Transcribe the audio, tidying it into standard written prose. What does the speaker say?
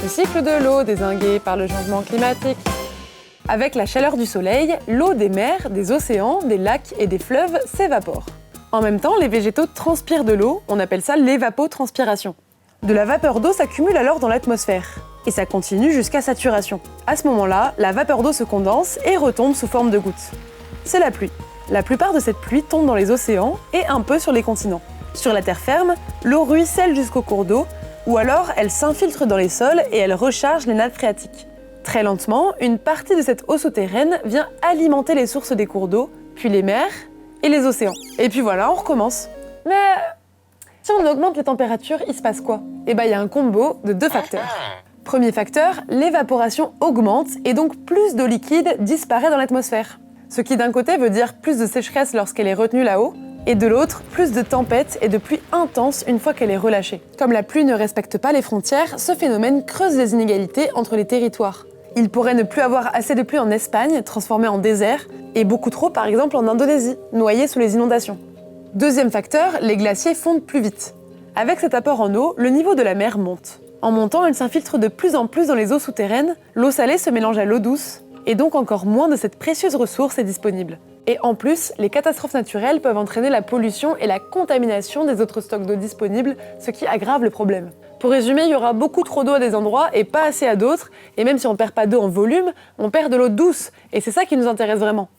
Le cycle de l'eau dézingué par le changement climatique. Avec la chaleur du soleil, l'eau des mers, des océans, des lacs et des fleuves s'évapore. En même temps, les végétaux transpirent de l'eau, on appelle ça l'évapotranspiration. De la vapeur d'eau s'accumule alors dans l'atmosphère. Et ça continue jusqu'à saturation. À ce moment-là, la vapeur d'eau se condense et retombe sous forme de gouttes. C'est la pluie. La plupart de cette pluie tombe dans les océans et un peu sur les continents. Sur la terre ferme, l'eau ruisselle jusqu'aux cours d'eau, ou alors elle s'infiltre dans les sols et elle recharge les nappes phréatiques. Très lentement, une partie de cette eau souterraine vient alimenter les sources des cours d'eau, puis les mers et les océans. Et puis voilà, on recommence. Mais si on augmente les températures, il se passe quoi? Eh bien, il y a un combo de 2 facteurs. Premier facteur, l'évaporation augmente et donc plus d'eau liquide disparaît dans l'atmosphère. Ce qui d'un côté veut dire plus de sécheresse lorsqu'elle est retenue là-haut, et de l'autre, plus de tempêtes et de pluie intense une fois qu'elle est relâchée. Comme la pluie ne respecte pas les frontières, ce phénomène creuse les inégalités entre les territoires. Il pourrait ne plus avoir assez de pluie en Espagne, transformée en désert, et beaucoup trop par exemple en Indonésie, noyée sous les inondations. Deuxième facteur, les glaciers fondent plus vite. Avec cet apport en eau, le niveau de la mer monte. En montant, elle s'infiltre de plus en plus dans les eaux souterraines, l'eau salée se mélange à l'eau douce, et donc encore moins de cette précieuse ressource est disponible. Et en plus, les catastrophes naturelles peuvent entraîner la pollution et la contamination des autres stocks d'eau disponibles, ce qui aggrave le problème. Pour résumer, il y aura beaucoup trop d'eau à des endroits et pas assez à d'autres, et même si on perd pas d'eau en volume, on perd de l'eau douce, et c'est ça qui nous intéresse vraiment.